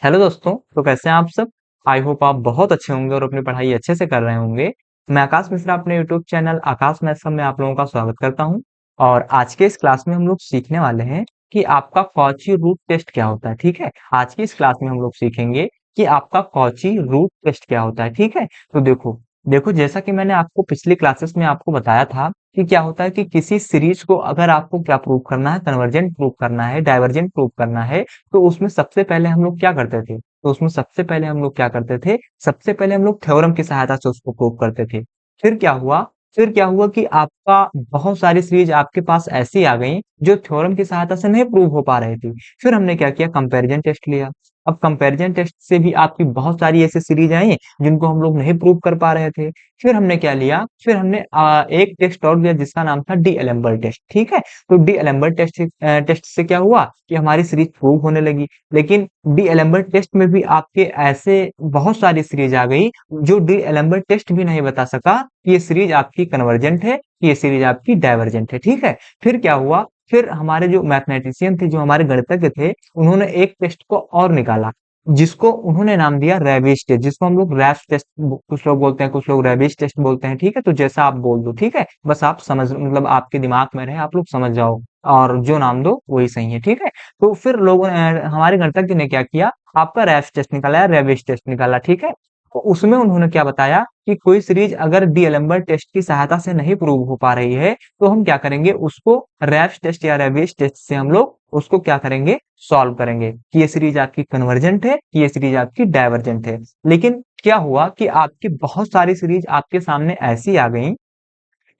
Hello दोस्तों, तो कैसे हैं आप सब? आई होप आप बहुत अच्छे होंगे और अपनी पढ़ाई अच्छे से कर रहे होंगे। मैं आकाश मिश्रा अपने यूट्यूब चैनल आकाश मैथ्स में आप लोगों का स्वागत करता हूं। और आज के इस क्लास में हम लोग सीखने वाले हैं कि आपका कॉची रूट टेस्ट क्या होता है। ठीक है, आज की इस क्लास में हम लोग सीखेंगे कि आपका कॉची रूट टेस्ट क्या होता है। ठीक है, तो देखो देखो जैसा कि मैंने आपको पिछली क्लासेस में आपको बताया था कि क्या होता है कि किसी सीरीज को अगर आपको क्या प्रूव करना है, कन्वर्जेंट प्रूव करना है, डाइवर्जेंट प्रूव करना है, तो उसमें सबसे पहले हम लोग क्या करते थे? तो उसमें सबसे पहले हम लोग क्या करते थे? सबसे पहले हम लोग थ्योरम की सहायता से उसको प्रूव करते थे। फिर क्या हुआ? फिर क्या हुआ कि आपका बहुत सारी सीरीज आपके पास ऐसी आ गई जो थ्योरम की सहायता से नहीं प्रूव हो पा रही थी। फिर हमने क्या किया? कंपैरिजन टेस्ट लिया। अब कंपैरिजन टेस्ट से भी आपकी बहुत सारी ऐसी सीरीज आई जिनको हम लोग नहीं प्रूव कर पा रहे थे। फिर हमने क्या लिया? फिर हमने एक टेस्ट और लिया जिसका नाम था डी एलेम्बर्ट टेस्ट। ठीक है, तो डी एलेम्बर्ट टेस्ट से क्या हुआ कि हमारी सीरीज प्रूव होने लगी। लेकिन डी एलेम्बर्ट टेस्ट में भी आपके ऐसे बहुत सारी सीरीज आ गई जो डी एलेम्बर्ट टेस्ट भी नहीं बता सका कि ये सीरीज आपकी कन्वर्जेंट है, कि ये सीरीज आपकी डाइवर्जेंट है। ठीक है, फिर क्या हुआ? फिर हमारे जो मैथमेटिशियन थे, जो हमारे गणितज्ञ थे, उन्होंने एक टेस्ट को और निकाला जिसको उन्होंने नाम दिया रेबिश टेस्ट, जिसको हम लोग रैप्स टेस्ट कुछ लोग बोलते हैं, कुछ लोग रेबिश टेस्ट बोलते हैं। ठीक है, तो जैसा आप बोल दो, ठीक है, बस आप समझ मतलब आपके दिमाग में रहे, आप लोग समझ जाओ और जो नाम दो वही सही है। ठीक है, तो फिर लोगों ने हमारे गणितज्ञ ने क्या किया? आपका रैप्स टेस्ट निकाला या रेबिश टेस्ट निकाला। ठीक है, तो उसमें उन्होंने क्या बताया कि कोई सीरीज अगर डी एलेम्बर्ट टेस्ट की सहायता से नहीं प्रूव हो पा रही है तो हम क्या करेंगे? उसको रैप्स टेस्ट या रेबिश टेस्ट से हम लोग उसको क्या करेंगे? सॉल्व करेंगे कि ये सीरीज आपकी कन्वर्जेंट है, कि ये सीरीज आपकी डाइवर्जेंट है। लेकिन क्या हुआ कि आपकी बहुत सारी सीरीज आपके सामने ऐसी आ गई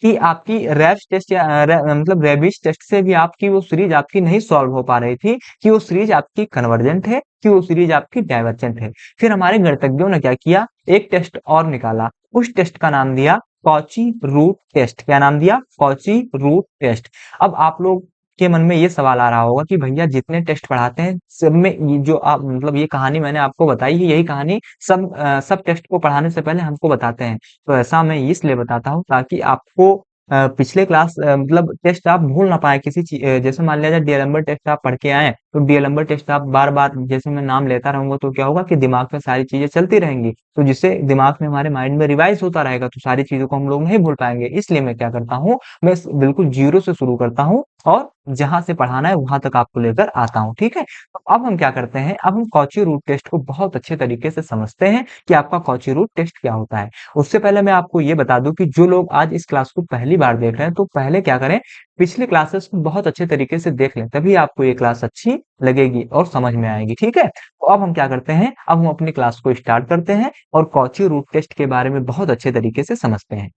कि आपकी रैप्स टेस्ट या मतलब रेबिश टेस्ट से भी आपकी वो सीरीज आपकी नहीं सॉल्व हो पा रही थी कि वो सीरीज आपकी कन्वर्जेंट है, कि वो सीरीज आपकी डाइवर्जेंट है। फिर हमारे गणितज्ञों ने क्या किया? एक टेस्ट और निकाला। उस टेस्ट का नाम दिया कॉची रूट टेस्ट। क्या नाम दिया? Cauchy root test. अब आप लोग के मन में ये सवाल आ रहा होगा कि भैया जितने टेस्ट पढ़ाते हैं सब में ये जो आप मतलब ये कहानी मैंने आपको बताई है, यही कहानी सब टेस्ट को पढ़ाने से पहले हमको बताते हैं। तो ऐसा मैं इसलिए बताता हूँ ताकि आपको पिछले क्लास मतलब टेस्ट आप भूल ना पाए किसी चीज। जैसे मान लिया जाए डीएलएम्बर टेस्ट आप पढ़ के आए, तो डीएलएम्बर टेस्ट आप बार बार जैसे मैं नाम लेता रहूंगा तो क्या होगा कि दिमाग में सारी चीजें चलती रहेंगी, तो जिससे दिमाग में हमारे माइंड में रिवाइज होता रहेगा, तो सारी चीजों को हम लोग नहीं भूल पाएंगे। इसलिए मैं क्या करता हूँ? मैं बिल्कुल जीरो से शुरू करता हूँ और जहां से पढ़ाना है वहां तक आपको लेकर आता हूँ। ठीक है, तो अब हम क्या करते हैं? अब हम कॉची रूट टेस्ट को बहुत अच्छे तरीके से समझते हैं कि आपका कॉची रूट टेस्ट क्या होता है। उससे पहले मैं आपको ये बता दूं कि जो लोग आज इस क्लास को पहली बार देख रहे हैं तो पहले क्या करें? पिछली क्लासेस को बहुत अच्छे तरीके से देख लें, तभी आपको ये क्लास अच्छी लगेगी और समझ में आएगी। ठीक है, तो अब हम क्या करते हैं? अब हम अपनी क्लास को स्टार्ट करते हैं और कॉची रूट टेस्ट के बारे में बहुत अच्छे तरीके से समझते हैं।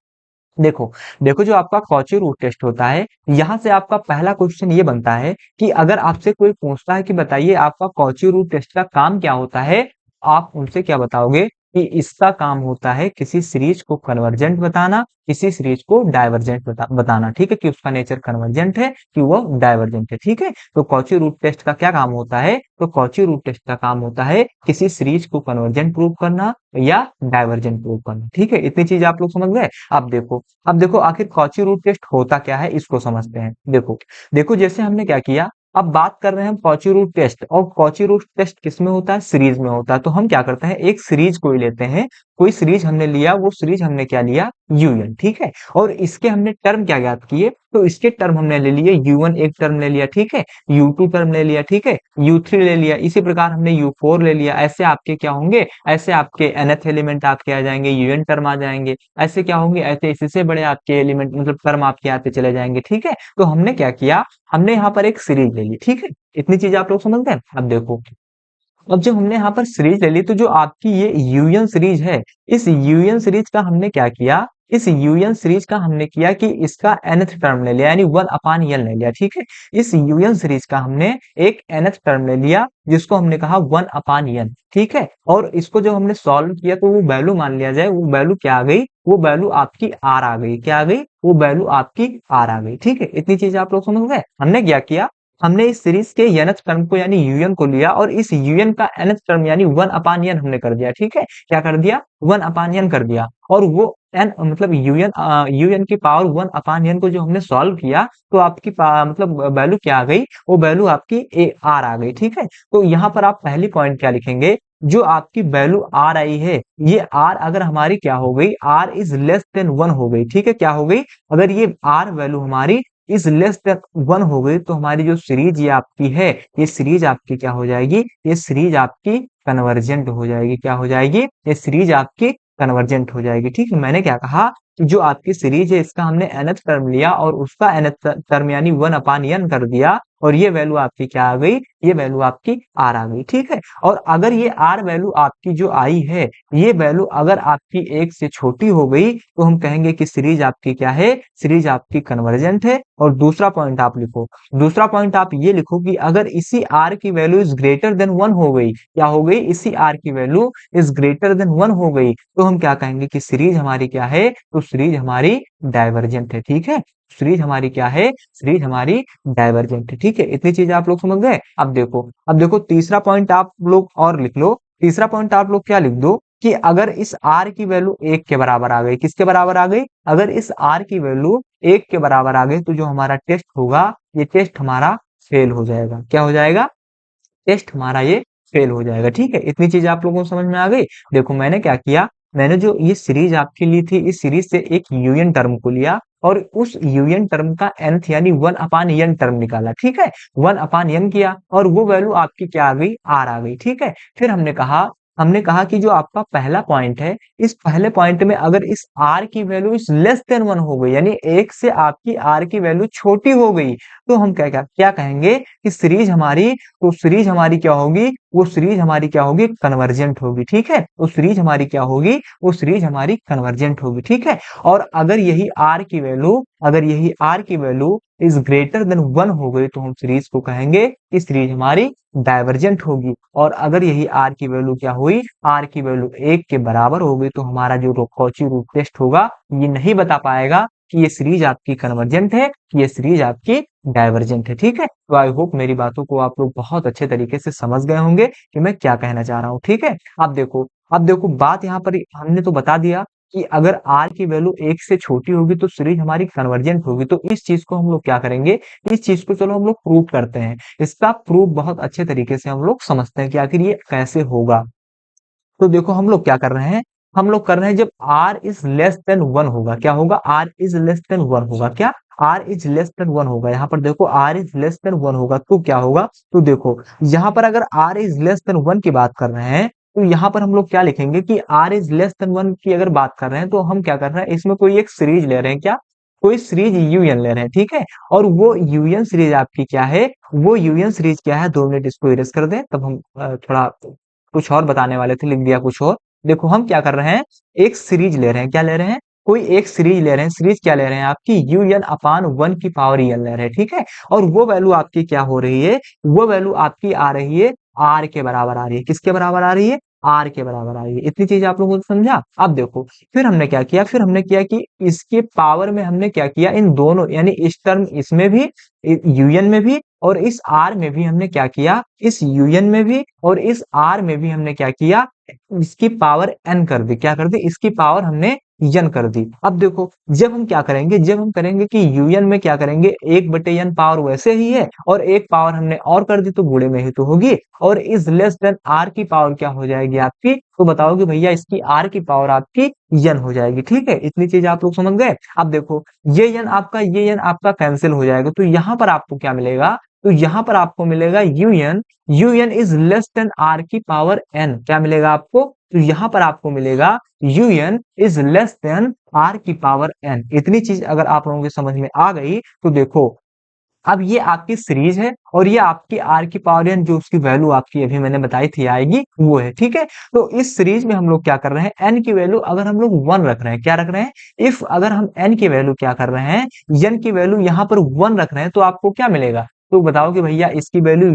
देखो देखो जो आपका कॉची रूट टेस्ट होता है, यहाँ से आपका पहला क्वेश्चन ये बनता है कि अगर आपसे कोई पूछता है कि बताइए आपका कॉची रूट टेस्ट का काम क्या होता है, आप उनसे क्या बताओगे कि इसका काम होता है किसी सीरीज को कन्वर्जेंट बताना, किसी सीरीज को डाइवर्जेंट बताना। ठीक है, कि उसका नेचर कन्वर्जेंट है कि वो डाइवर्जेंट है। ठीक है, तो कॉची रूट टेस्ट का क्या काम होता है? तो कॉची रूट टेस्ट का काम होता है किसी सीरीज को कन्वर्जेंट प्रूव करना या डाइवर्जेंट प्रूव करना। ठीक है, इतनी चीज आप लोग समझ गए। अब देखो आखिर कॉची रूट टेस्ट होता क्या है, इसको समझते हैं। देखो देखो जैसे हमने क्या किया, अब बात कर रहे हैं हम कॉची रूट टेस्ट, और कॉची रूट टेस्ट किस में होता है? सीरीज में होता है। तो हम क्या करते हैं? एक सीरीज कोई लेते हैं, कोई सीरीज हमने लिया, वो सीरीज हमने क्या लिया? यूएन। ठीक है, और इसके हमने टर्म क्या ज्ञात किए? तो इसके टर्म हमने ले लिए U1 एक टर्म ले लिया। ठीक है, U2 टर्म ले लिया। ठीक है, U3 ले लिया, इसी प्रकार हमने U4 ले लिया। ऐसे आपके क्या होंगे? ऐसे आपके nth एलिमेंट आपके आ जाएंगे, UN टर्म आ जाएंगे। ऐसे क्या होंगे? ऐसे इससे बड़े आपके एलिमेंट मतलब टर्म आपके आते चले जाएंगे। ठीक है, तो हमने क्या किया? हमने यहाँ पर एक सीरीज ले ली। ठीक है, इतनी चीज आप लोग समझ गए। अब देखो, अब जब हमने यहाँ पर सीरीज ले ली तो जो आपकी ये यूएन सीरीज है, इस यूएन सीरीज का हमने क्या किया? इस यूएन सीरीज का हमने किया कि इसका nth टर्म ले लिया, यानी 1/n ले लिया। ठीक है, इस यूएन सीरीज का हमने एक nth टर्म ले लिया जिसको हमने कहा 1/n। ठीक है, और इसको जब हमने सॉल्व किया तो वो वैल्यू मान लिया जाए, वो वैल्यू क्या आ गई? वो वैल्यू आपकी आर आ गई। क्या आ गई? वो वैल्यू आपकी आर आ गई। ठीक है, इतनी चीज आप लोग समझ गए। हमने क्या किया? हमने इस सीरीज के nth टर्म को यानी यूएन को लिया और इस यूएन का nth टर्म यानी 1/n हमने कर दिया। ठीक है, क्या कर दिया? 1/n कर दिया, और वो एन मतलब यूएन की पावर 1 अपान एन को जो हमने सॉल्व किया तो आपकी मतलब वैल्यू क्या आ गई, वो वैल्यू आपकी ए आर आ गई। ठीक है, तो यहाँ पर आप पहली पॉइंट क्या लिखेंगे, जो आपकी वैल्यू आर आई है, ये आर अगर हमारी क्या हो गई, आर इज लेस देन 1 हो गई। ठीक है, क्या हो गई, अगर ये आर वैल्यू हमारी इज लेस देन 1 हो गई तो हमारी जो सीरीज ये आपकी है, ये सीरीज आपकी क्या हो जाएगी, ये सीरीज आपकी कन्वर्जेंट हो जाएगी। क्या हो जाएगी, ये सीरीज आपकी कन्वर्जेंट हो जाएगी। ठीक है, मैंने क्या कहा कि जो आपकी सीरीज है इसका हमने nth टर्म लिया और उसका nth टर्म यानी 1 अपान n कर दिया और ये वैल्यू आपकी क्या आ गई, ये वैल्यू आपकी आर आ गई। ठीक है, और अगर ये आर वैल्यू आपकी जो आई है, ये वैल्यू अगर आपकी 1 से छोटी हो गई तो हम कहेंगे कि सीरीज आपकी क्या है, सीरीज आपकी कन्वर्जेंट है। और दूसरा पॉइंट आप लिखो, दूसरा पॉइंट आप ये लिखो कि अगर इसी आर की वैल्यू इज ग्रेटर देन 1 हो गई, क्या हो गई, इसी आर की वैल्यू इज ग्रेटर देन 1 हो गई तो हम क्या कहेंगे कि सीरीज हमारी क्या है, तो सीरीज हमारी डाइवर्जेंट है। ठीक है, सीरीज हमारी क्या है, सीरीज हमारी डाइवर्जेंट है। ठीक है, इतनी चीज आप लोग समझ गए। अब देखो तीसरा पॉइंट आप लोग और लिख लो। तीसरा पॉइंट आप लोग क्या लिख दो कि अगर इस आर की वैल्यू 1 के बराबर आ गई, किसके बराबर आ गई, अगर इस आर की वैल्यू 1 के बराबर आ गई तो जो हमारा टेस्ट होगा, ये टेस्ट हमारा फेल हो जाएगा। क्या हो जाएगा, टेस्ट हमारा ये फेल हो जाएगा। ठीक है, इतनी चीज आप लोगों को समझ में आ गई। देखो मैंने क्या किया, मैंने जो ये सीरीज आपकी ली थी, इस सीरीज से एक यूएन टर्म को लिया और उस यूएन टर्म का nth यानी 1 अपान एन टर्म निकाला। ठीक है, 1 अपान एन किया और वो वैल्यू आपकी क्या आ गई, आर आ गई। ठीक है, फिर हमने कहा कि जो आपका पहला पॉइंट है, इस पहले पॉइंट में अगर इस आर की वैल्यू इस लेस देन 1 हो गई, यानी 1 से आपकी आर की वैल्यू छोटी हो गई, तो हम क्या क्या क्या कहेंगे कि सीरीज हमारी, तो सीरीज हमारी क्या होगी, वो सीरीज हमारी क्या होगी, कन्वर्जेंट होगी। ठीक है, वो सीरीज हमारी क्या होगी, वो सीरीज हमारी कन्वर्जेंट होगी। ठीक है, और अगर यही आर की वैल्यू, अगर यही आर की वैल्यू इज ग्रेटर देन 1 हो गई तो हम सीरीज को कहेंगे कि सीरीज हमारी डाइवर्जेंट होगी। और अगर यही आर की वैल्यू क्या हुई, आर की वैल्यू 1 के बराबर हो गई तो हमारा जो कॉची रूट टेस्ट होगा ये नहीं बता पाएगा कि ये सीरीज आपकी कन्वर्जेंट है, ये सीरीज आपकी डाइवर्जेंट है। ठीक है, तो आई होप मेरी बातों को आप लोग बहुत अच्छे तरीके से समझ गए होंगे कि मैं क्या कहना चाह रहा हूँ। ठीक है, अब देखो बात यहाँ पर हमने तो बता दिया कि अगर r की वैल्यू 1 से छोटी होगी तो सीरीज हमारी कन्वर्जेंट होगी। तो इस चीज को हम लोग क्या करेंगे, इस चीज को चलो हम लोग प्रूव करते हैं। इसका प्रूफ बहुत अच्छे तरीके से हम लोग समझते हैं कि आखिर ये कैसे होगा। तो देखो हम लोग क्या कर रहे हैं, हम लोग कर रहे हैं जब r इज लेस देन 1 होगा, क्या होगा, r इज लेस देन 1 होगा, क्या, r इज लेस देन 1 होगा। यहाँ पर देखो r इज लेस देन 1 होगा तो क्या होगा, तो देखो यहाँ पर अगर r इज लेस देन 1 की बात कर रहे हैं तो यहाँ पर हम लोग क्या लिखेंगे कि r इज लेस देन 1 की अगर बात कर रहे हैं तो हम क्या कर रहे हैं, इसमें कोई एक सीरीज ले रहे हैं, क्या, कोई सीरीज यूएन ले रहे हैं। ठीक है, और वो यूएन सीरीज आपकी क्या है, वो यूएन सीरीज क्या है, 2 मिनट इसको इरेज कर दें तब हम थोड़ा कुछ और बताने वाले थे, लिख दिया कुछ और। देखो हम क्या कर रहे हैं, एक सीरीज ले रहे हैं, क्या ले रहे हैं, कोई एक सीरीज ले रहे हैं। सीरीज क्या ले रहे हैं, आपकी यूएन अपान 1 की पावर एन ले रहे हैं। ठीक है, और वो वैल्यू आपकी क्या हो रही है, वो वैल्यू आपकी आ रही है आर के बराबर आ रही है। किसके बराबर आ रही है, आर के बराबर आ रही है। इतनी चीज आप लोगों को समझा। अब देखो फिर हमने क्या किया, फिर हमने किया कि इसके पावर में हमने क्या किया, इन दोनों यानी इस टर्म इसमें भी, यूएन में भी और इस आर में भी हमने क्या किया, इस यूएन में भी और इस आर में भी हमने क्या किया, इसकी पावर एन कर दी। क्या कर दी, इसकी पावर हमने एन कर दी। अब देखो जब हम क्या करेंगे, जब हम करेंगे कि यूएन में क्या करेंगे, 1/n पावर वैसे ही है और एक पावर हमने और कर दी तो गुणे में ही तो होगी, और इज लेस देन आर की पावर क्या हो जाएगी आपकी, तो बताओ कि भैया इसकी आर की पावर आपकी एन हो जाएगी। ठीक है, इतनी चीज आप लोग समझ गए। अब देखो ये एन आपका कैंसिल हो जाएगा तो यहाँ पर आपको क्या मिलेगा, तो यहाँ पर आपको मिलेगा u n is less than r की पावर एन। क्या मिलेगा आपको, तो यहाँ पर आपको मिलेगा u n is less than r की पावर एन। इतनी चीज अगर आप लोगों के समझ में आ गई तो देखो अब ये आपकी सीरीज है और ये आपकी आर की पावर एन जो उसकी वैल्यू आपकी अभी मैंने बताई थी आएगी वो है। ठीक है, तो इस सीरीज में हम लोग क्या कर रहे हैं, एन की वैल्यू अगर हम लोग 1 रख रहे हैं, क्या रख रहे हैं, इफ अगर हम एन की वैल्यू क्या कर रहे हैं, एन की वैल्यू यहाँ पर 1 रख रहे हैं तो आपको क्या मिलेगा, तो बताओ कि भैया इसकी value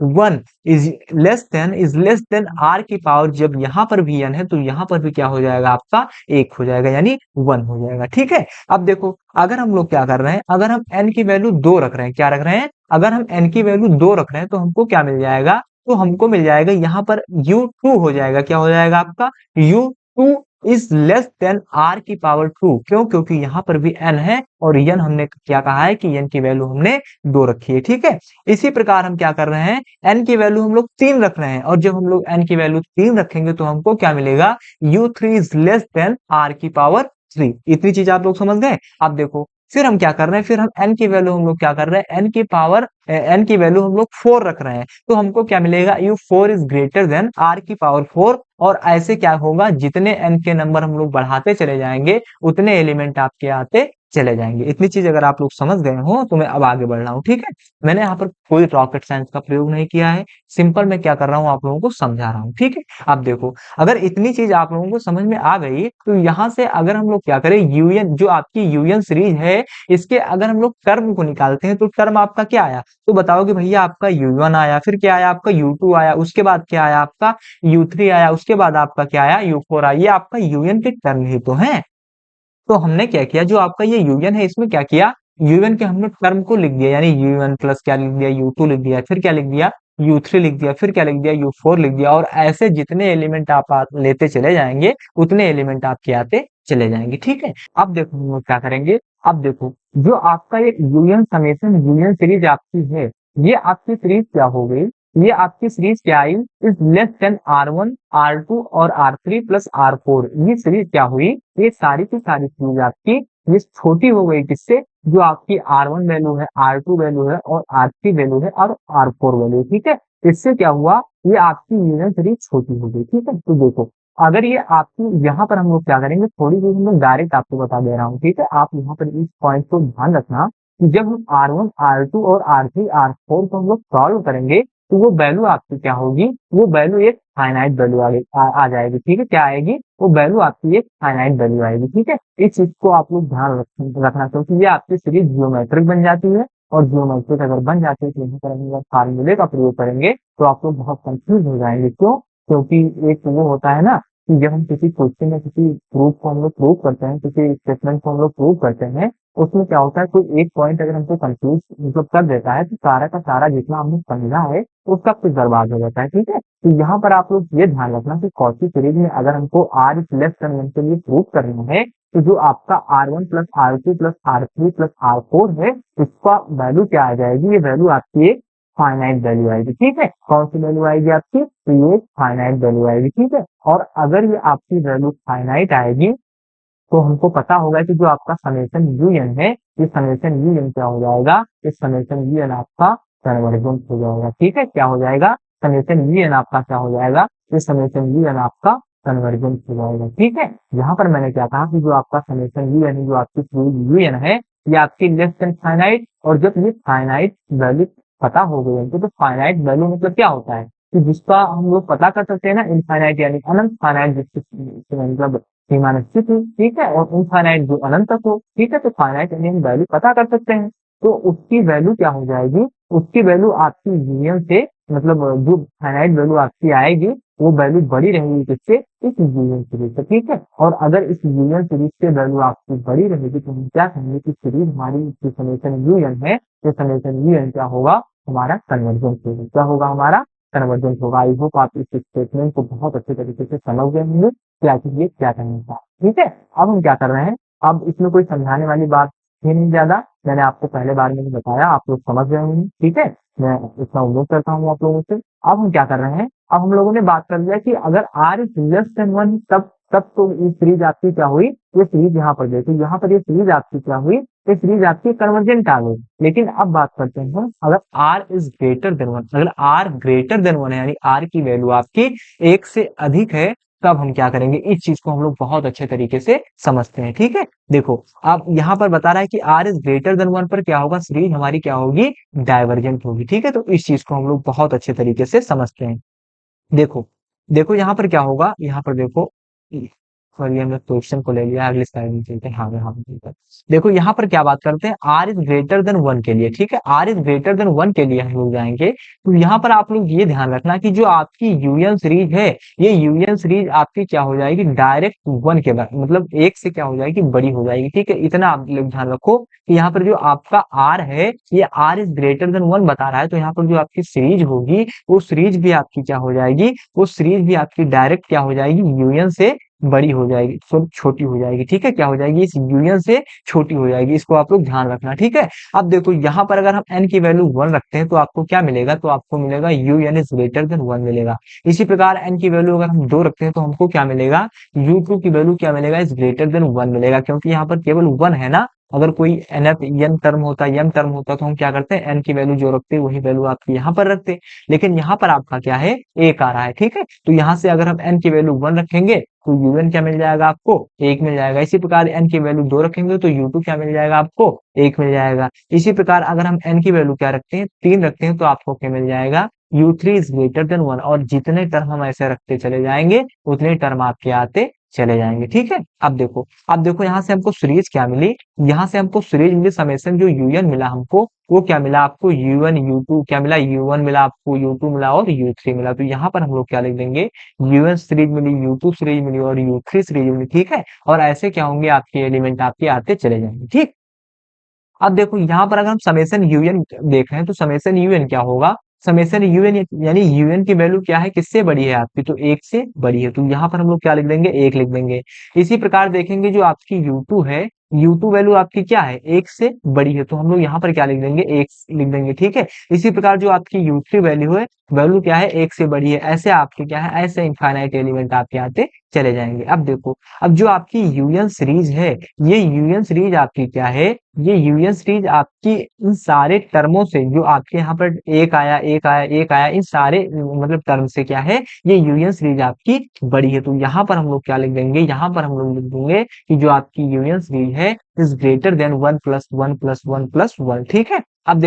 u1 is less than r की पावर, जब यहाँ पर भी n है तो यहाँ पर भी क्या हो जाएगा आपका 1 हो जाएगा यानी 1 हो जाएगा। ठीक है, अब देखो अगर हम लोग क्या कर रहे हैं, अगर हम n की वैल्यू 2 रख रहे हैं, क्या रख रहे हैं, अगर हम n की वैल्यू 2 रख रहे हैं तो हमको क्या मिल जाएगा, तो हमको मिल जाएगा यहाँ पर u2 हो जाएगा। क्या हो जाएगा आपका u2 is less than r की पावर 2। क्यों? क्योंकि यहाँ पर भी n है और n हमने क्या कहा है कि n की वैल्यू हमने 2 रखी है, ठीक है। इसी प्रकार हम क्या कर रहे हैं, n की वैल्यू हम लोग 3 रख रहे हैं और जब हम लोग n की वैल्यू 3 रखेंगे तो हमको क्या मिलेगा, u3 is less then r की पावर 3। इतनी चीज आप लोग समझ गए। अब देखो फिर हम क्या कर रहे हैं, फिर हम n की वैल्यू हम लोग क्या कर रहे हैं, n की वैल्यू हम लोग 4 रख रहे हैं, तो हमको क्या मिलेगा, u4 is greater then r की पावर 4। और ऐसे क्या होगा, जितने n के नंबर हम लोग बढ़ाते चले जाएंगे उतने एलिमेंट आपके आते चले जाएंगे। इतनी चीज अगर आप लोग समझ गए हो तो मैं अब आगे बढ़ रहा हूँ, ठीक है। मैंने यहाँ पर कोई रॉकेट साइंस का प्रयोग नहीं किया है, सिंपल मैं क्या कर रहा हूँ, आप लोगों को समझा रहा हूँ, ठीक है। अब देखो अगर इतनी चीज आप लोगों को समझ में आ गई तो यहाँ से अगर हम लोग क्या करें, यूएन जो आपकी यूएन सीरीज है इसके अगर हम लोग टर्म को निकालते हैं तो टर्म आपका क्या आया, तो बताओ कि भैया आपका u1 आया, फिर क्या आया आपका u2 आया, उसके बाद क्या आया आपका u3 आया, उसके बाद आपका क्या आया u4 आया। ये आपका यूएन के टर्म ही तो है। तो हमने क्या किया, जो आपका ये यूएन है इसमें क्या किया, यूएन के हमने टर्म को लिख दिया, यानी यूएन प्लस क्या लिख दिया, यू टू लिख दिया, फिर क्या लिख दिया, यू थ्री लिख दिया, फिर क्या लिख दिया, यू फोर लिख दिया। और ऐसे जितने एलिमेंट आप लेते चले जाएंगे उतने एलिमेंट आपके आते चले जाएंगे, ठीक है। अब देखो हम लोग क्या करेंगे, अब देखो जो आपका ये यूएन समेशन यूएन सीरीज आपकी है, ये आपकी सीरीज क्या हो गई, ये आपकी सीरीज क्या आई, is less then R1 R2 और R3 प्लस R4। ये सीरीज क्या हुई, ये सारी की सारी सीरीज आपकी ये छोटी हो गई, किससे, जो आपकी R1 वैल्यू है, R2 वैल्यू है और R3 वैल्यू है और R4 वैल्यू, ठीक है। इससे क्या हुआ, ये आपकी यूनियन सीरीज छोटी हो गई, ठीक है। तो देखो अगर ये आपकी, यहाँ पर हम लोग क्या करेंगे, थोड़ी देर हम लोग डायरेक्ट आपको बता दे रहा हूँ, ठीक है। आप यहाँ पर इस पॉइंट को ध्यान रखना कि जब हम R1 R2 और R3 R4 को हम लोग सॉल्व करेंगे तो वो वैल्यू आपकी क्या होगी, वो वैल्यू एक फाइनाइट वैल्यू आ जाएगी, ठीक है। क्या आएगी, वो वैल्यू आपकी एक फाइनाइट वैल्यू आएगी, ठीक है। इस चीज को आप लोग ध्यान रखना, क्योंकि ये आपकी सीरीज जियोमेट्रिक बन जाती है और जियोमेट्रिक अगर बन जाती है तो यहाँ पर हम फार्मूले का प्रयोग करेंगे तो आप लोग बहुत कंफ्यूज हो जाएंगे। क्यों? क्योंकि एक वो होता है ना कि जब हम किसी क्वेश्चन या किसी प्रूफ को हम लोग प्रूव करते हैं, किसी स्टेटमेंट को हम लोग प्रूव करते हैं, उसमें क्या होता है, कोई एक पॉइंट अगर हमको कंफ्यूज मतलब कर देता है तो सारा का सारा जितना हमने समझा है उसका कुछ बर्बाद हो जाता है, ठीक है। तो यहाँ पर आप लोग ये ध्यान रखना कि कौची सीरीज में अगर हमको आर इज लेस देन 1 के लिए प्रूव करना है तो जो आपका R1 plus R2 plus R3 plus R4 है इसका वैल्यू क्या आ जाएगी, ये वैल्यू आपकी एक फाइनाइट वैल्यू आएगी, ठीक है। कौन सी वैल्यू आएगी आपकी, तो ये फाइनाइट वैल्यू आएगी, ठीक है। और अगर ये आपकी वैल्यू फाइनाइट आएगी तो हमको पता होगा कि जो आपका समेशन यूएन है, ये समेशन यूएन क्या हो जाएगा, इस समेशन यूएन आपका कन्वर्जेंस हो जाएगा, ठीक है। क्या हो जाएगा, समेशन यूएन आपका क्या हो जाएगा, ये समेशन यूएन आपका कन्वर्जेंस हो जाएगा, ठीक है। यहाँ पर मैंने क्या कहा कि जो आपका समेशन यूएन, जो आपकी यूएन है, ये आपकी लेस देन फाइनाइट, और जब ये फाइनाइट वैल्यू पता हो गई हमको, तो फाइनाइट वैल्यू मतलब क्या होता है कि जिसका हम लोग पता कर सकते हैं ना, इनफाइनाइट यानी अनंत, फाइनाइट जिसकी मतलब सीमा निश्चित है, ठीक है, और इनफाइनाइट जो अनंत तक हो, ठीक है। तो फाइनाइट यानी हम वैल्यू पता कर सकते हैं, तो उसकी वैल्यू क्या हो जाएगी, उसकी वैल्यू आपकी यूनियन से मतलब जो फाइनाइट वैल्यू आपकी आएगी वो वैल्यू बड़ी रहेगी किससे, इस यूनियन सीरीज से, ठीक है। और अगर इस यूनियन सीरीज से वैल्यू आपकी बड़ी रहेगी तो हम क्या कहेंगे कि सीरीज हमारी जो समेशन यूनियन है, तो समेशन यूनियन क्या होगा, हमारा कन्वर्जेंस होगा। क्या होगा, हमारा कन्वर्जेंस होगा। आई होप आप इस स्टेटमेंट को बहुत अच्छे तरीके से समझ गए होंगे क्या ये क्या कहना था, ठीक है। अब हम क्या कर रहे हैं, अब इसमें कोई समझाने वाली बात है नहीं ज्यादा, मैंने आपको पहले बार में बताया, आप लोग समझ गए होंगे, ठीक है। मैं इतना उम्मीद करता हूँ आप लोगों से। अब हम क्या कर रहे हैं, अब हम लोगों ने बात कर लिया कि अगर आर इज लेस देन 1 तब तो ये सीरीज आपकी क्या हुई, ये सीरीज यहाँ पर देखो, यहाँ पर ये सीरीज आपकी क्या हुई, ये सीरीज आपकी कन्वर्जेंट आ गई। लेकिन अब बात करते हैं, अगर आर इज ग्रेटर देन 1, अगर आर ग्रेटर देन 1 है यानी आर की वैल्यू आपकी 1 से अधिक है, तब हम क्या करेंगे, इस चीज को हम लोग बहुत अच्छे तरीके से समझते हैं, ठीक है। देखो अब यहाँ पर बता रहा है कि आर इज ग्रेटर देन 1 पर क्या होगा, सीरीज हमारी क्या होगी, डाइवर्जेंट होगी, ठीक है। तो इस चीज को हम लोग बहुत अच्छे तरीके से समझते हैं। देखो देखो यहाँ पर क्या होगा, यहाँ पर देखो, सॉरी हमने क्वेश्चन को ले लिया, अगले स्लाइड में चलते हैं। हाँ यहाँ पर चलते हैं। देखो यहाँ पर क्या बात करते हैं, आर इज ग्रेटर देन 1 के लिए, ठीक है। आर इज ग्रेटर देन 1 के लिए हम लोग जाएंगे, तो यहाँ पर आप लोग ये ध्यान रखना कि जो आपकी यूनियन सीरीज है, ये यूनियन सीरीज आपकी क्या हो जाएगी, डायरेक्ट 1 के बाद मतलब 1 से क्या हो जाएगी, बड़ी हो जाएगी, ठीक है। इतना आप लोग ध्यान रखो कि यहाँ पर जो आपका आर है, ये आर इज ग्रेटर देन 1 बता रहा है, तो यहाँ पर जो आपकी सीरीज होगी वो सीरीज भी आपकी क्या हो जाएगी, वो सीरीज भी आपकी डायरेक्ट क्या हो जाएगी, यूनियन से बड़ी हो जाएगी, छोटी हो जाएगी, ठीक है, क्या हो जाएगी, इस यूनियन से छोटी हो जाएगी, इसको आप लोग ध्यान रखना, ठीक है। अब देखो यहाँ पर अगर हम n की वैल्यू 1 रखते हैं तो आपको क्या मिलेगा, तो आपको मिलेगा u n is greater than 1 मिलेगा। इसी प्रकार n की वैल्यू अगर हम 2 रखते हैं तो हमको क्या मिलेगा, u2 की वैल्यू क्या मिलेगा, इज ग्रेटर देन 1 मिलेगा, क्योंकि यहाँ पर केवल 1 है ना। अगर कोई nth n टर्म होता, m टर्म होता तो हम क्या करते हैं, n की वैल्यू जो रखते हैं वही वैल्यू आपकी यहाँ पर रखते हैं। लेकिन यहाँ पर आपका क्या है, एक आ रहा है, ठीक है। तो यहाँ से अगर हम n की वैल्यू 1 रखेंगे तो un क्या मिल जाएगा आपको, 1 मिल जाएगा। इसी प्रकार n की वैल्यू 2 रखेंगे तो u2 क्या मिल जाएगा आपको, 1 मिल जाएगा। इसी प्रकार अगर हम n की वैल्यू क्या रखते हैं, 3 रखते हैं तो आपको क्या मिल जाएगा, u3 इज ग्रेटर देन 1। और जितने टर्म हम ऐसे रखते चले जाएंगे उतने टर्म आपके आते चले जाएंगे, ठीक है। अब देखो यहाँ से हमको सीरीज क्या मिली, यहाँ से हमको सीरीज मिली समेशन, जो यूएन मिला हमको वो क्या मिला आपको, u1 u2 क्या मिला, u1 मिला आपको, u2 मिला और u3 मिला। तो यहाँ पर हम लोग क्या लिख देंगे, u1 सीरीज मिली, u2 सीरीज मिली और u3 सीरीज मिली, ठीक है। और ऐसे क्या होंगे, आपके एलिमेंट आपके आते चले जाएंगे, ठीक। अब देखो यहाँ पर अगर हम समेशन यूएन देख रहे हैं तो समेशन यूएन क्या होगा, समेशन यूएन यानी यूएन की वैल्यू क्या है, किससे बड़ी है आपकी, तो 1 से बड़ी है, तो यहाँ पर हम लोग क्या लिख देंगे, 1 लिख देंगे। इसी प्रकार देखेंगे जो आपकी U2 है, U2 वैल्यू आपकी क्या है, 1 से बड़ी है, तो हम लोग यहाँ पर क्या लिख देंगे, 1 लिख देंगे, ठीक है। इसी प्रकार जो आपकी U3 वैल्यू है, वैल्यू क्या है, 1 से बड़ी है। ऐसे आपके क्या है, ऐसे इनफाइनाइट एलिमेंट आपके आते चले जाएंगे। अब देखो, अब जो आपकी यूएन सीरीज है, ये यूएन सीरीज आपकी क्या है, ये यूएन सीरीज आपकी इन सारे टर्मों से, जो आपके यहाँ पर एक आया एक आया एक आया, इन सारे मतलब टर्म से क्या है, ये यूएन सीरीज आपकी बड़ी है। तो यहाँ पर हम लोग क्या लिख देंगे, यहाँ पर हम लोग लिख देंगे कि जो आपकी यूएन सीरीज है is greater than 1 plus 1 plus 1 plus 1, ठीक है। अब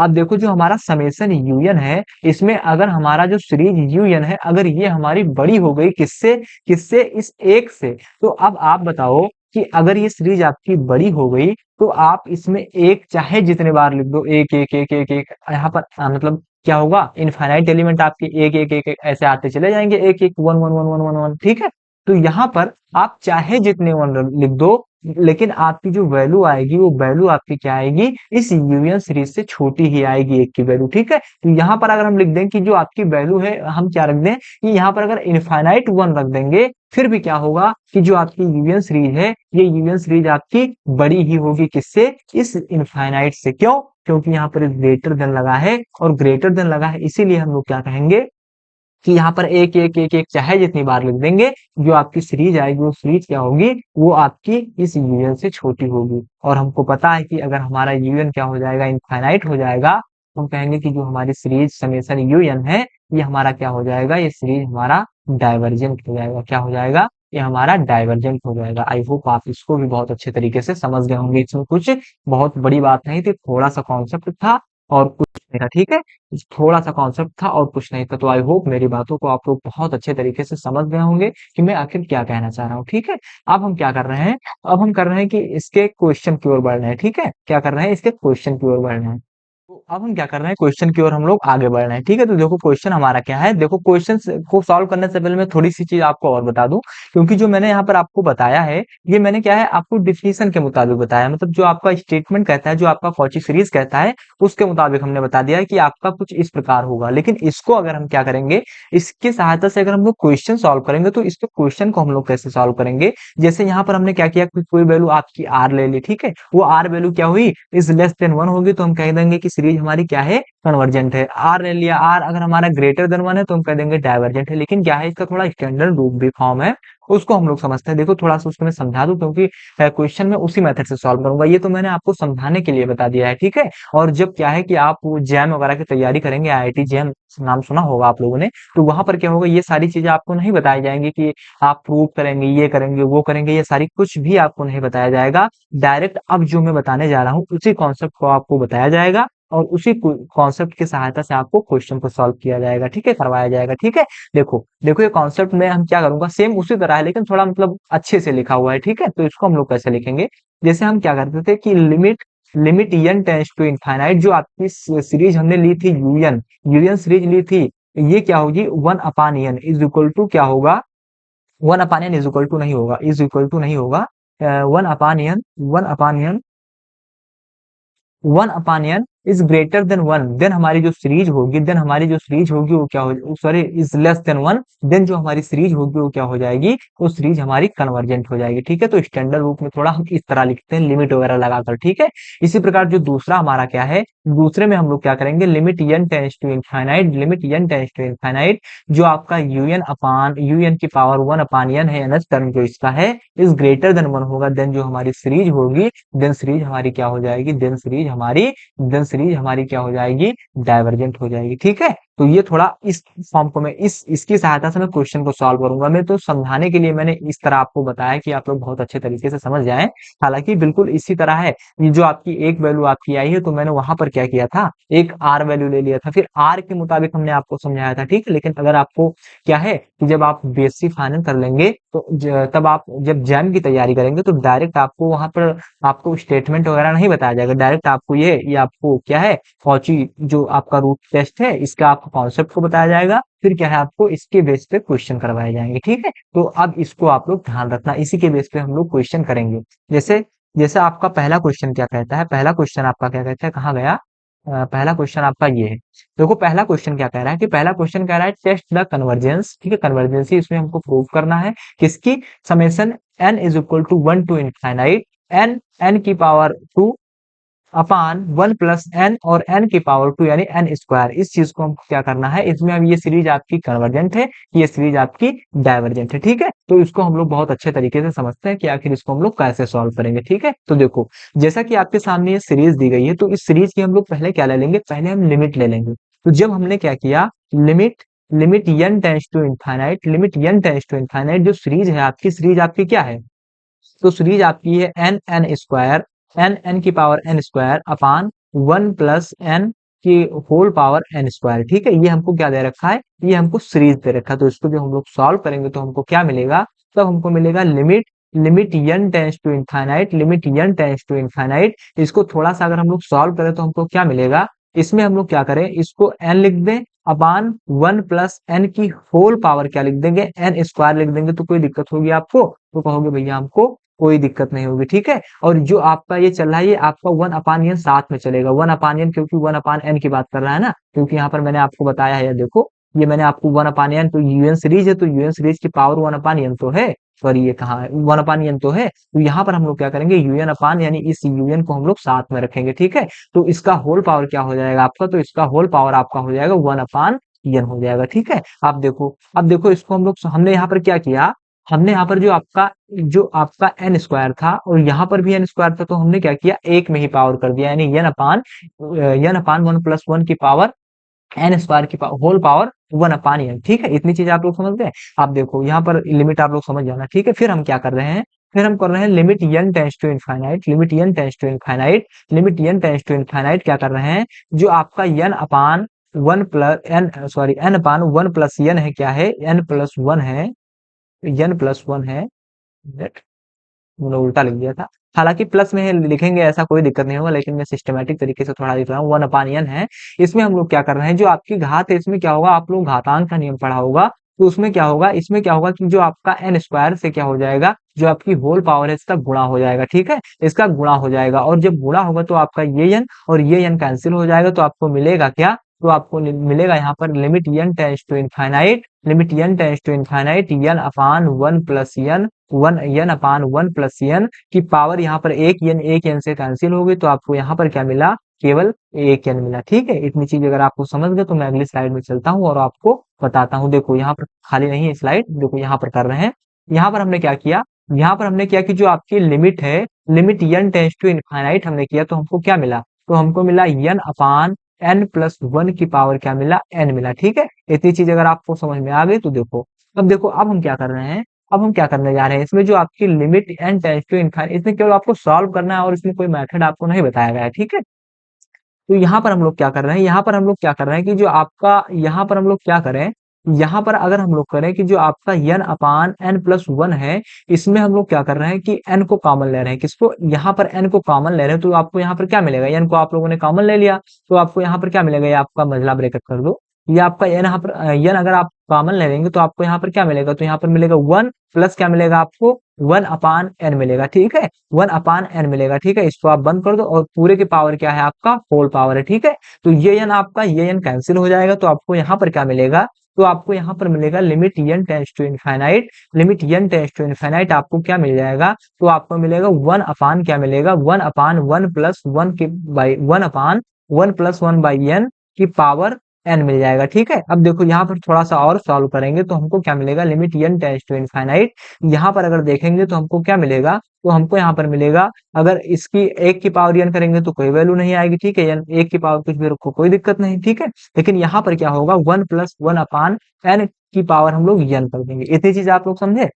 देखो जो हमारा समेशन यूएन है, इसमें अगर हमारा जो सीरीज यूएन है, अगर ये हमारी बड़ी हो गई किससे, किससे, इस एक से। तो अब आप बताओ कि अगर ये सीरीज आपकी बड़ी हो गई तो आप इसमें एक चाहे जितने बार लिख दो, एक एक एक एक एक, यहाँ पर मतलब क्या होगा, इनफाइनाइट एलिमेंट आपके एक एक एक एक ऐसे आते चले जाएंगे, एक एक one one one one one one, ठीक है। तो यहाँ पर आप चाहे जितने वन लिख दो, लेकिन आपकी जो वैल्यू आएगी वो वैल्यू आपकी क्या आएगी, इस यूनियन सीरीज से छोटी ही आएगी, एक की वैल्यू, ठीक है। तो यहाँ पर अगर हम लिख दें कि जो आपकी वैल्यू है, हम क्या रख दें कि यहाँ पर अगर इनफाइनाइट 1 रख देंगे, फिर भी क्या होगा कि जो आपकी यूनियन सीरीज है, ये यूनियन सीरीज आपकी बड़ी ही होगी किससे, इस इनफाइनाइट से। क्यों, क्योंकि यहाँ पर ग्रेटर देन लगा है, और ग्रेटर देन लगा है इसीलिए हम लोग क्या कहेंगे कि यहाँ पर एक एक एक एक चाहे जितनी बार लिख देंगे, जो आपकी सीरीज आएगी वो सीरीज क्या होगी, वो आपकी इस यूनियन से छोटी होगी। और हमको पता है कि अगर हमारा यूनियन क्या हो जाएगा, इनफाइनाइट हो जाएगा, हम कहेंगे कि जो हमारी सीरीज समेशन यूनियन है, ये हमारा क्या हो जाएगा, ये सीरीज हमारा डाइवर्जेंट हो जाएगा। क्या हो जाएगा, ये हमारा डाइवर्जेंट हो जाएगा। आई होप आप इसको भी बहुत अच्छे तरीके से समझ गए होंगे, इसमें कुछ बहुत बड़ी बात नहीं थी, थोड़ा सा कॉन्सेप्ट था और कुछ नहीं था, ठीक है। थोड़ा सा कॉन्सेप्ट था और कुछ नहीं था। तो आई होप मेरी बातों को आप लोग बहुत अच्छे तरीके से समझ गए होंगे कि मैं आखिर क्या कहना चाह रहा हूँ, ठीक है। अब हम क्या कर रहे हैं, अब हम कर रहे हैं कि इसके क्वेश्चन की ओर बढ़ रहे हैं, ठीक है। क्या कर रहे हैं, इसके क्वेश्चन की ओर बढ़ रहे हैं। तो अब हम क्या कर रहे हैं, क्वेश्चन की ओर हम लोग आगे बढ़ रहे हैं, ठीक है। तो देखो क्वेश्चन हमारा क्या है, देखो क्वेश्चन को सॉल्व करने से पहले मैं थोड़ी सी चीज आपको और बता दूं, क्योंकि जो मैंने यहाँ पर आपको बताया है, ये मैंने क्या है आपको डिफिनीशन के मुताबिक बताया है। मतलब जो आपका स्टेटमेंट कहता है, जो आपका कॉची सीरीज कहता है, उसके मुताबिक हमने बता दिया है कि आपका कुछ इस प्रकार होगा। लेकिन इसको अगर हम क्या करेंगे, इसकी सहायता से अगर हम लोग क्वेश्चन सॉल्व करेंगे तो इसके क्वेश्चन को हम लोग कैसे सॉल्व करेंगे, जैसे यहाँ पर हमने क्या किया, कोई वैल्यू आपकी आर ले ली, ठीक है। वो आर वैल्यू क्या हुई, इज लेस देन 1 होगी, तो हम कह देंगे कि सीरीज हमारी क्या है, कन्वर्जेंट है। आर ले लिया, आर अगर हमारा ग्रेटर देन 1 है तो हम कह देंगे डाइवर्जेंट है। लेकिन क्या है, इसका थोड़ा स्टैंडर्ड रूप भी फॉर्म है, उसको हम लोग समझते हैं। देखो थोड़ा सा उसको मैं समझा दूं, क्योंकि क्वेश्चन में उसी मेथड से सॉल्व करूंगा, ये तो मैंने आपको समझाने के लिए बता दिया है, ठीक है। और जब क्या है कि आप जैम वगैरह की तैयारी करेंगे, आईआईटी जैम नाम सुना होगा आप लोगों ने, तो वहां पर क्या होगा, ये सारी चीजें आपको नहीं बताई जाएंगी कि आप प्रूव करेंगे, ये करेंगे वो करेंगे, ये सारी कुछ भी आपको नहीं बताया जाएगा। डायरेक्ट अब जो मैं बताने जा रहा हूँ उसी कॉन्सेप्ट को आपको बताया जाएगा, और उसी कॉन्सेप्ट की सहायता से आपको क्वेश्चन को सॉल्व किया जाएगा, ठीक है, करवाया जाएगा, ठीक है। देखो देखो ये कॉन्सेप्ट में हम क्या करूंगा, सेम उसी तरह है लेकिन थोड़ा मतलब अच्छे से लिखा हुआ है, ठीक है। तो इसको हम लोग कैसे लिखेंगे, जैसे हम क्या करते थे कि limit limit n tends to infinite, जो आपकी सीरीज हमने ली थी यूएन, यूएन सीरीज ली थी, ये क्या होगी, 1/n इज इक्वल टू क्या होगा, 1/n इज इक्वल टू नहीं होगा, इज इक्वल टू नहीं होगा, 1/n 1/n is greater than one, then हमारी जो सीरीज होगी, वो क्या हो, sorry, is less than one, then जो हमारी सीरीज होगी वो क्या हो जाएगी, वो सीरीज हमारी कन्वर्जेंट हो जाएगी। ठीक है, तो स्टैंडर्ड बुक में थोड़ा हम इस तरह लिखते हैं लिमिट वगैरह लगाकर। ठीक है, इसी प्रकार जो दूसरा हमारा क्या है, दूसरे में हम लोग क्या करेंगे, limit n tends to infinite, जो आपका यूएन की पावर 1 अपान n है, nth टर्म जो इसका है, इज ग्रेटर देन 1 होगा, देन जो हमारी सीरीज होगी, देन सीरीज हमारी क्या हो जाएगी, देन सीरीज हमारी क्या हो जाएगी, डाइवर्जेंट हो जाएगी। ठीक है, तो ये थोड़ा इस फॉर्म को मैं इसकी सहायता से मैं क्वेश्चन को सॉल्व करूंगा। मैं तो समझाने के लिए मैंने इस तरह आपको बताया कि आप लोग बहुत अच्छे तरीके से समझ जाएं। हालांकि बिल्कुल इसी तरह है, ये जो आपकी एक वैल्यू आपकी आई है, तो मैंने वहां पर क्या किया था, एक आर वैल्यू ले लिया था, फिर आर के मुताबिक हमने आपको समझाया था। ठीक है, लेकिन अगर आपको क्या है कि जब आप बीएससी फाइनल कर लेंगे, तो तब आप जब जैम की तैयारी करेंगे, तो डायरेक्ट आपको वहां पर आपको स्टेटमेंट वगैरह नहीं बताया जाएगा, डायरेक्ट आपको ये आपको क्या है, फौजी जो आपका रूट टेस्ट है, इसका आपको कॉन्सेप्ट को बताया जाएगा, फिर क्या है, आपको इसके बेस पे क्वेश्चन करवाए जाएंगे। ठीक है, तो अब इसको आप लोग ध्यान रखना, इसी के बेस पे हम लोग क्वेश्चन करेंगे। जैसे जैसे आपका पहला क्वेश्चन क्या कहता है, पहला क्वेश्चन आपका क्या कहता है, कहाँ गया, पहला क्वेश्चन आपका ये है। देखो पहला क्वेश्चन क्या कह रहा है, कि पहला क्वेश्चन कह रहा है टेस्ट द कन्वर्जेंस। ठीक है, कन्वर्जेंसी इसमें हमको प्रूव करना है, किसकी, summation n is equal to 1 to infinite n की पावर 2 अपान 1 प्लस n और n की पावर 2 यानी n स्क्वायर। इस चीज को हमको क्या करना है, इसमें अब ये सीरीज आपकी कन्वर्जेंट है, ये सीरीज आपकी डाइवर्जेंट है। ठीक है, तो इसको हम लोग बहुत अच्छे तरीके से समझते हैं कि आखिर इसको हम लोग कैसे सॉल्व करेंगे। ठीक है, तो देखो जैसा कि आपके सामने ये सीरीज दी गई है, तो इस सीरीज की हम लोग पहले क्या ले लेंगे, पहले हम लिमिट ले लेंगे। तो जब हमने क्या किया, limit limit n tends to infinite, जो सीरीज आपकी क्या है, तो सीरीज आपकी है n स्क्वायर, n की power n square upon 1 plus n की होल पावर n स्क्वायर। ठीक है, ये हमको क्या दे रखा है, ये हमको सीरीज दे रखा है। तो इसको जो हम लोग सॉल्व करेंगे, तो हमको क्या मिलेगा, तब हमको मिलेगा limit limit n tends to infinite, इसको थोड़ा सा अगर हम लोग सॉल्व करें, तो हमको क्या मिलेगा, इसमें हम लोग क्या करें, इसको n लिख दें अपान 1 प्लस n की होल पावर क्या लिख देंगे, n स्क्वायर लिख देंगे। तो कोई दिक्कत होगी आपको, तो कहोगे भैया हमको कोई दिक्कत नहीं होगी। ठीक है, और जो आपका ये चल रहा है, ये आपका 1 अपान एन साथ में चलेगा, 1 अपान एन, क्योंकि 1 अपान एन की बात कर रहा है ना, क्योंकि यहाँ पर मैंने आपको बताया है, देखो ये मैंने आपको 1 अपान एन, तो यूएन सीरीज है, तो यूएन सीरीज की पावर 1 अपान एन तो है, सॉरी ये कहाँ है, 1 अपान एन तो है। तो यहाँ पर हम लोग क्या करेंगे, यूएन अपान यानी इस यूएन को हम लोग साथ में रखेंगे। ठीक है, तो इसका होल पावर क्या हो जाएगा आपका, तो इसका होल पावर आपका हो जाएगा 1 अपान एन हो जाएगा। ठीक है, आप देखो, अब देखो इसको हम लोग, हमने यहाँ पर क्या किया, हमने यहाँ पर जो आपका एन स्क्वायर था, और यहाँ पर भी एन स्क्वायर था, तो हमने क्या किया, एक में ही पावर कर दिया, यानी एन अपान 1 प्लस 1 की पावर एन स्क्वायर की होल पावर 1 अपान एन। ठीक है, इतनी चीज आप लोग समझ गए। आप देखो यहाँ पर लिमिट आप लोग समझ जाना। ठीक है, फिर हम क्या कर रहे हैं, फिर हम कर रहे हैं limit n tends to infinite, क्या कर रहे हैं, जो आपका n upon 1 plus n, sorry n upon 1 plus n है, क्या है, n प्लस 1 है, n प्लस 1 है, मैंने उल्टा लिख दिया था। हालांकि प्लस में लिखेंगे ऐसा कोई दिक्कत नहीं होगा, लेकिन मैं सिस्टमेटिक तरीके से थोड़ा लिख रहा हूँ, 1 अपान एन है। इसमें हम लोग क्या कर रहे हैं, जो आपकी घात है, इसमें क्या होगा, आप लोग घातांक का नियम पढ़ा होगा, तो उसमें क्या होगा, इसमें क्या होगा कि जो आपका एन स्क्वायर से क्या हो जाएगा, जो आपकी होल पावर है, इसका गुणा हो जाएगा। ठीक है, इसका गुणा हो जाएगा, और जब गुणा होगा, तो आपका ये एन और ये एन कैंसिल हो जाएगा, तो आपको मिलेगा क्या, तो आपको मिलेगा यहाँ पर limit n tends to infinite, n upon 1 plus n upon 1 plus n की पावर, यहाँ पर एक n से कैंसिल हो गई, तो आपको यहाँ पर क्या मिला, केवल एक n मिला। ठीक है, इतनी चीज अगर आपको समझ गए, तो मैं अगली स्लाइड में चलता हूँ और आपको बताता हूँ। देखो यहाँ पर खाली नहीं है स्लाइड, देखो यहाँ पर कर रहे हैं, यहाँ पर हमने क्या किया, यहाँ पर हमने क्या कि जो आपकी लिमिट है, limit n tends to infinite हमने किया, तो हमको क्या मिला, तो हमको मिला n अपान n प्लस 1 की पावर क्या मिला, n मिला। ठीक है, इतनी चीज अगर आपको समझ में आ गई, तो देखो अब देखो, अब हम क्या कर रहे हैं, अब हम क्या करने जा रहे हैं, इसमें जो आपकी limit n tends to infinite, इसमें केवल आपको सॉल्व करना है, और इसमें कोई मेथड आपको नहीं बताया गया है। ठीक है, तो यहाँ पर हम लोग क्या कर रहे हैं, यहाँ पर हम लोग क्या कर रहे हैं कि जो आपका, यहाँ पर हम लोग क्या करें, यहाँ पर अगर हम लोग करें कि जो आपका n अपान n प्लस 1 है, इसमें हम लोग क्या कर रहे हैं कि n को कॉमन ले रहे हैं, किसको, यहाँ पर n को कॉमन ले रहे हैं, तो आपको यहाँ पर क्या मिलेगा, n को आप लोगों ने कॉमन ले लिया, तो आपको यहाँ पर क्या मिलेगा, ये आपका मंझला ब्रैकेट कर दो, ये आपका n, यहाँ पर n अगर आप कॉमन ले लेंगे, तो आपको यहाँ पर क्या मिलेगा, तो यहाँ पर मिलेगा 1 प्लस क्या मिलेगा आपको, 1/n मिलेगा, ठीक है, 1/n मिलेगा, ठीक है। इसको आप बंद कर दो और पूरे की पावर क्या है आपका, होल पावर है, ठीक है। तो ये n आपका ये n कैंसिल हो जाएगा, तो आपको यहाँ पर क्या मिलेगा, तो आपको यहाँ पर मिलेगा limit n tends to infinite, limit n tends to infinite आपको क्या मिल जाएगा, तो आपको मिलेगा 1 अपान क्या मिलेगा, 1/1 प्लस 1 के बाई 1/1 प्लस 1 बाई n की पावर n मिल जाएगा, ठीक है। अब देखो यहाँ पर थोड़ा सा और सॉल्व करेंगे तो हमको क्या मिलेगा, limit n tends to infinite, यहाँ पर अगर देखेंगे तो हमको क्या मिलेगा, तो हमको यहाँ पर मिलेगा, अगर इसकी 1 की पावर n करेंगे तो कोई वैल्यू नहीं आएगी, ठीक है, 1 की पावर कुछ भी रखो कोई दिक्कत नहीं, ठीक है। लेकिन यहाँ पर क्या होगा, 1 प्लस 1/n की पावर हम लोग n कर देंगे। इतनी चीज आप लोग समझे।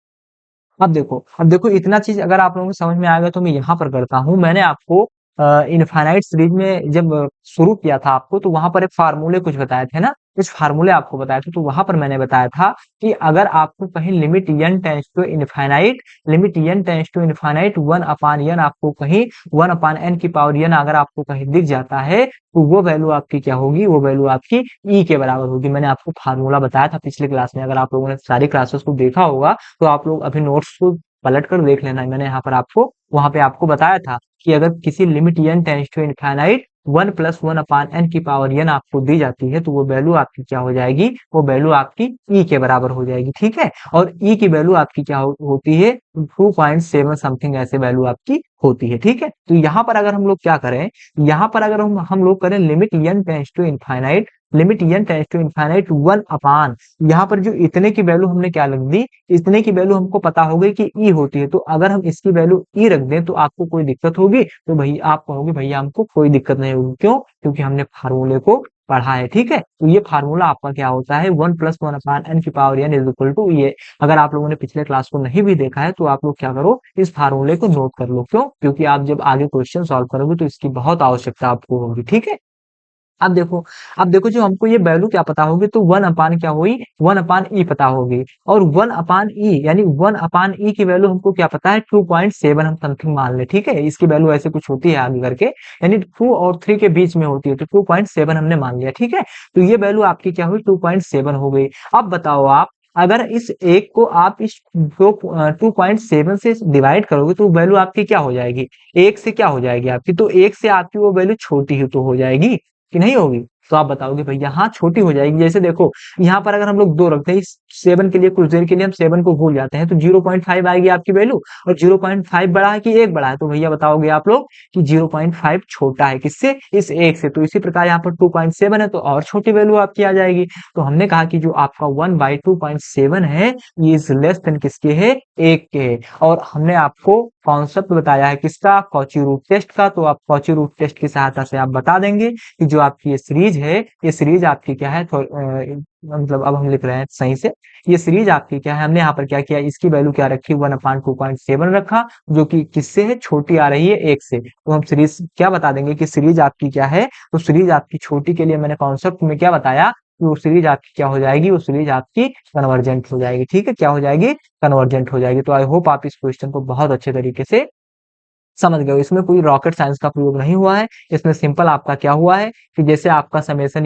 अब देखो इतना चीज अगर आप लोगों को समझ में आ गया तो मैं यहाँ पर करता हूँ। मैंने आपको इनफाइनाइट सीरीज में जब शुरू किया था आपको, तो वहां पर एक फार्मूले कुछ बताए थे ना, कुछ फार्मूले आपको बताए थे, तो वहां पर मैंने बताया था कि अगर आपको कहीं limit n tends to infinite, limit n tends to infinite 1/n आपको कहीं 1/n की पावर n अगर आपको कहीं दिख जाता है, तो वो वैल्यू आपकी क्या होगी, वो वैल्यू आपकी e के बराबर होगी। मैंने आपको फार्मूला बताया था पिछले क्लास में, अगर आप लोगों ने सारी क्लासेस को देखा होगा तो आप लोग अभी नोट्स को पलट कर देख लेना। मैंने यहाँ पर आपको वहां पे आपको बताया था कि अगर किसी limit n tends to infinite 1 plus 1/n की पावर n आपको दी जाती है, तो वो वैल्यू आपकी क्या हो जाएगी, वो वैल्यू आपकी e के बराबर हो जाएगी, ठीक है। और e की वैल्यू आपकी क्या होती है, 2.7 समथिंग ऐसे वैल्यू आपकी होती है, ठीक है। तो यहाँ पर अगर हम लोग क्या करें, यहाँ पर अगर हम लोग करें limit n tends to infinite, limit n tends to infinite 1/, यहाँ पर जो इतने की वैल्यू हमने क्या लग दी, इतने की वैल्यू हमको पता हो गई कि ई होती है, तो अगर हम इसकी वैल्यू ई रख दें तो आपको कोई दिक्कत होगी, तो भैया आप कहोगे भैया हमको कोई दिक्कत नहीं होगी, क्यों, क्योंकि हमने फार्मूले को पढ़ा है, ठीक है। तो ये फार्मूला आपका क्या होता है, 1 प्लस 1/n की power n is equal to ये। अगर आप लोगों ने पिछले क्लास को नहीं भी देखा है तो आप लोग क्या करो, इस फार्मूले को नोट कर लो, क्यों, क्योंकि आप जब आगे क्वेश्चन सॉल्व करोगे तो इसकी बहुत आवश्यकता आपको होगी, ठीक है। अब देखो जो हमको ये वैल्यू क्या पता होगी, तो 1/, क्या हुई, 1/e पता होगी, और 1/e यानी 1/e की वैल्यू हमको क्या पता है, 2.7 हम समथिंग मान ले, ठीक है। इसकी वैल्यू ऐसे कुछ होती है आगे करके, यानी 2 और 3 के बीच में होती है, तो 2.7 हमने मान लिया, ठीक है। तो ये वैल्यू आपकी क्या हुई, 2.7 हो गई। अब बताओ आप, अगर इस एक को आप इस 2.7 से डिवाइड करोगे तो वैल्यू आपकी क्या हो जाएगी, एक से क्या हो जाएगी आपकी, तो एक से आपकी वो वैल्यू छोटी ही तो हो जाएगी कि नहीं होगी। तो आप बताओगे भैया हाँ छोटी हो जाएगी, जैसे देखो यहाँ पर अगर हम लोग 2 रखते हैं, इस 7 के लिए कुछ देर के लिए हम 7 को भूल जाते हैं, तो 0.5 आएगी आपकी वैल्यू, और 0.5 बड़ा है कि 1 बड़ा है, तो भैया बताओगे आप लोग कि 0.5 छोटा है किससे, इस 1 से। तो इसी प्रकार यहाँ पर 2.7 है तो और छोटी वैल्यू आपकी आ जाएगी। तो हमने कहा कि जो आपका 1/2.7 है ये इज लेस देन किसके है, 1 के है। और हमने आपको कॉन्सेप्ट बताया है किसका, कॉची रूट टेस्ट का, तो आप कॉची रूट टेस्ट की सहायता से आप बता देंगे कि जो आपकी ये सीरीज है, ये सीरीज आपकी क्या है, मतलब अब हम लिख रहे हैं सही से, ये सीरीज आपकी क्या है, हमने यहाँ पर क्या किया, इसकी वैल्यू क्या रखी, 1/2.7 रखा, जो कि किससे है, छोटी आ रही है 1 से। तो हम सीरीज क्या बता देंगे कि सीरीज आपकी क्या है, तो सीरीज आपकी छोटी के लिए मैंने कॉन्सेप्ट में क्या बताया कि वो सीरीज आपकी क्या हो जाएगी, वो सीरीज आपकी कन्वर्जेंट हो जाएगी, ठीक है, क्या हो जाएगी, कन्वर्जेंट हो जाएगी। तो आई होप आप इस क्वेश्चन को बहुत अच्छे तरीके से समझ गए हो। इसमें कोई रॉकेट साइंस का प्रयोग नहीं हुआ है, इसमें सिंपल आपका क्या हुआ है कि जैसे आपका summation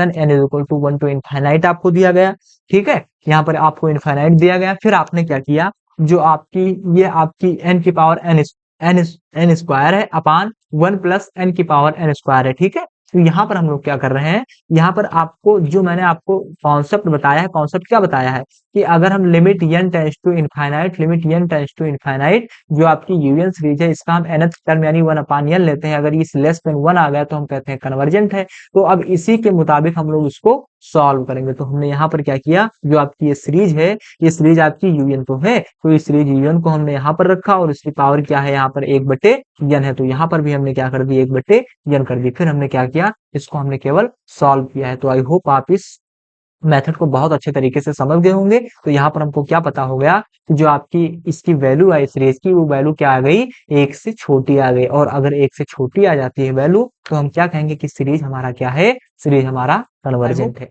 n is equal to 1 to infinite आपको दिया गया, ठीक है, यहाँ पर आपको इनफाइनाइट दिया गया, फिर आपने क्या किया, जो आपकी ये आपकी n की पावर n स्क्वायर है अपान 1 प्लस n की पावर n स्क्वायर है, ठीक है। तो यहाँ पर हम लोग क्या कर रहे हैं, यहाँ पर आपको जो मैंने आपको कॉन्सेप्ट बताया है, कॉन्सेप्ट क्या बताया है कि अगर हम limit n tends to infinite, limit n tends to infinite जो आपकी यूनियन सीरीज है, इसका हम nth टर्म यानी 1/n लेते हैं, अगर इस लेस देन 1 आ गया तो हम कहते हैं कन्वर्जेंट है। तो अब इसी के मुताबिक हम लोग इसको सॉल्व करेंगे। तो हमने यहाँ पर क्या किया, जो आपकी ये सीरीज है, ये सीरीज आपकी यूनियन तो है, तो इस सीरीज यूनियन को हमने यहाँ पर रखा, और इसकी पावर क्या है, यहाँ पर 1/n है, तो यहाँ पर भी हमने क्या कर दी, 1/n कर दी। फिर हमने क्या किया, इसको हमने केवल सॉल्व किया है। तो आई होप आप इस मेथड को बहुत अच्छे तरीके से समझ गए होंगे। तो यहाँ पर हमको क्या पता हो गया कि जो आपकी इसकी वैल्यू है इस रेस की, वो वैल्यू क्या आ गई, 1 से छोटी आ गई, और अगर 1 से छोटी आ जाती है वैल्यू तो हम क्या कहेंगे कि सीरीज हमारा क्या है, सीरीज हमारा कन्वर्जेंट है।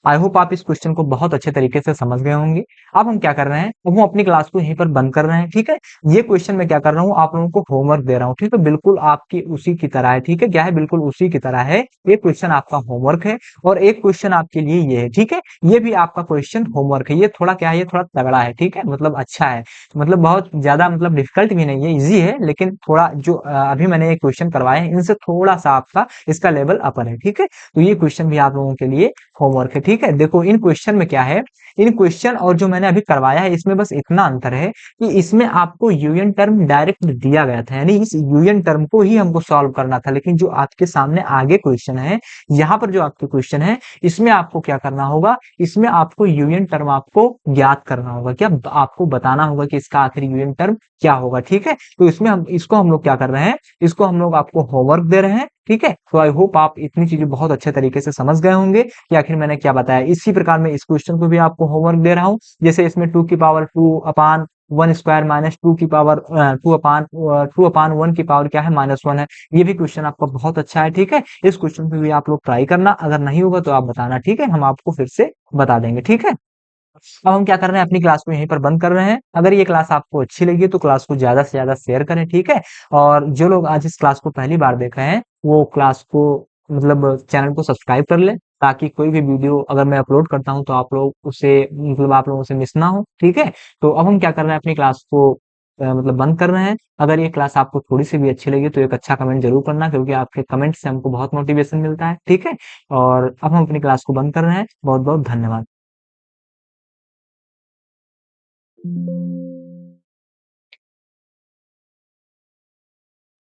आई होप आप इस क्वेश्चन को बहुत अच्छे तरीके से समझ गए होंगे। अब हम क्या कर रहे हैं, अब हम अपनी क्लास को यहीं पर बंद कर रहे हैं, ठीक है। ये क्वेश्चन मैं क्या कर रहा हूँ, आप लोगों को होमवर्क दे रहा हूँ, ठीक है, बिल्कुल आपकी उसी की तरह है, ठीक है, क्या है, बिल्कुल उसी की तरह है। एक क्वेश्चन आपका होमवर्क है और एक क्वेश्चन आपके लिए ये है, ठीक है। ये भी आपका क्वेश्चन होमवर्क है, ये थोड़ा क्या है, ये थोड़ा तगड़ा है, ठीक है, मतलब अच्छा है, मतलब बहुत ज्यादा मतलब डिफिकल्ट भी नहीं है, इजी है, लेकिन थोड़ा जो अभी मैंने ये क्वेश्चन करवाए हैं इनसे थोड़ा सा आपका इसका लेवल अपर है, ठीक है। तो ये क्वेश्चन भी आप लोगों के लिए होमवर्क है, ठीक है। देखो इन क्वेश्चन में क्या है, इन क्वेश्चन और जो मैंने अभी करवाया है इसमें बस इतना अंतर है कि इसमें आपको यूएन टर्म डायरेक्ट दिया गया था, यानी इस यूएन टर्म को ही हमको सॉल्व करना था, लेकिन जो आपके सामने आगे क्वेश्चन है, यहाँ पर जो आपके क्वेश्चन है, इसमें आपको क्या करना होगा, इसमें आपको यूएन टर्म आपको ज्ञात करना होगा, क्या आपको बताना होगा कि इसका आखिर यूएन टर्म क्या होगा, ठीक है। तो इसमें हम इसको हम लोग क्या कर रहे हैं, इसको हम लोग आपको होमवर्क दे रहे हैं, ठीक है। तो आई होप आप इतनी चीजें बहुत अच्छे तरीके से समझ गए होंगे कि आखिर मैंने क्या बताया। इसी प्रकार मैं इस क्वेश्चन को भी आपको होमवर्क दे रहा हूँ, जैसे इसमें 2 की पावर 2 अपान 1 स्क्वायर माइनस 2 की पावर क्या है, -1 है। ये भी क्वेश्चन आपका बहुत अच्छा है, ठीक है। इस क्वेश्चन पे भी आप लोग ट्राई करना, अगर नहीं होगा तो आप बताना, ठीक है, हम आपको फिर से बता देंगे, ठीक है। अब हम क्या कर रहे हैं, अपनी क्लास को यहीं पर बंद कर रहे हैं। अगर ये क्लास आपको अच्छी लगी तो क्लास को ज्यादा से ज्यादा शेयर करें, ठीक है। और जो लोग आज इस क्लास को पहली बार देख रहे हैं वो क्लास को मतलब चैनल को सब्सक्राइब कर लें, ताकि कोई भी वीडियो अगर मैं अपलोड करता हूं तो आप लोग उसे मतलब आप लोगों से मिस ना हो, ठीक है। तो अब हम क्या कर रहे हैं, अपनी क्लास को मतलब बंद कर रहे हैं। अगर ये क्लास आपको थोड़ी सी भी अच्छी लगी तो एक अच्छा कमेंट जरूर करना, क्योंकि आपके कमेंट से हमको बहुत मोटिवेशन मिलता है, ठीक है। और अब हम अपनी क्लास को बंद कर रहे हैं। बहुत बहुत धन्यवाद।